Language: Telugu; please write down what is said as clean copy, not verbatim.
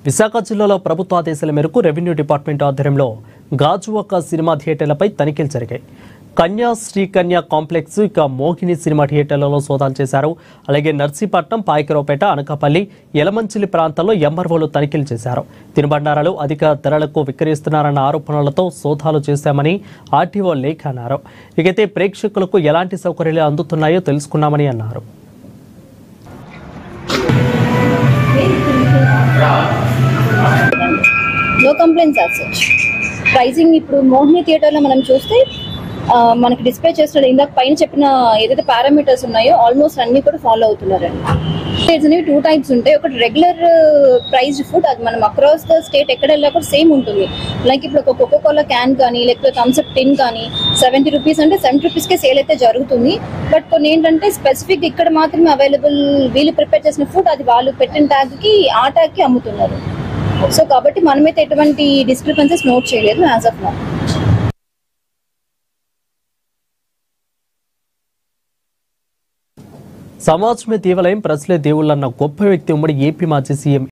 విశాఖ జిల్లాలో ప్రభుత్వ ఆదేశాల మేరకు రెవెన్యూ డిపార్ట్మెంట్ ఆధ్వర్యంలో గాజువాక సినిమా థియేటర్లపై తనిఖీలు జరిగాయి. కన్యా శ్రీకన్య కాంప్లెక్స్, ఇక మోహిని సినిమా థియేటర్లలో సోదాలు చేశారు. అలాగే నర్సీపట్నం, పాయకరావుపేట, అనకాపల్లి, యలమంచిలి ప్రాంతాల్లో ఎంఆర్ఓలు తనిఖీలు చేశారు. తినుబండారాలు అధిక ధరలకు విక్రయిస్తున్నారన్న ఆరోపణలతో సోదాలు చేశామని ఆర్టీఓ లేఖ అన్నారు. ఇకైతే ప్రేక్షకులకు ఎలాంటి సౌకర్యాలు అందుతున్నాయో తెలుసుకున్నామని అన్నారు. No complaints as such. Pricing ఇప్పుడు మోహిని థియేటర్లో మనం చూస్తే మనకి డిస్ప్లే చేస్తున్న ఇందాక పైన చెప్పిన ఏదైతే పారామీటర్స్ ఉన్నాయో ఆల్మోస్ట్ అన్ని కూడా ఫాలో అవుతున్నారండి. థియేటర్స్ అనేవి 2 టైప్స్ ఉంటాయి. ఒకటి రెగ్యులర్ ప్రైస్డ్ ఫుడ్, అది మనం అక్రాస్ ద స్టేట్ ఎక్కడ వెళ్ళా కూడా సేమ్ ఉంటుంది. లైక్ ఇప్పుడు ఒక కోకోకోలా క్యాన్ కానీ లేకపోతే థమ్స్అప్ టిన్ కానీ 70 రూపీస్ అంటే 70 రూపీస్కే సేల్ అయితే జరుగుతుంది. బట్ కొన్ని ఏంటంటే స్పెసిఫిక్ ఇక్కడ మాత్రమే అవైలబుల్, వీళ్ళు ప్రిపేర్ చేసిన ఫుడ్ అది వాళ్ళు పెట్టిన ట్యాగ్కి ఆ ట్యాగ్కి అమ్ముతున్నారు. సో కాబట్టి మనమైతే ఎటువంటి డిస్క్రిపెన్సెస్ నోట్ చేయలేదు యాజ్ ఆఫ్ నౌ. సమాజమే దేవాలయం, ప్రజలే దేవుళ్ళన్న గొప్ప వ్యక్తి ఉమ్మడి ఏపీ మాజీ సీఎం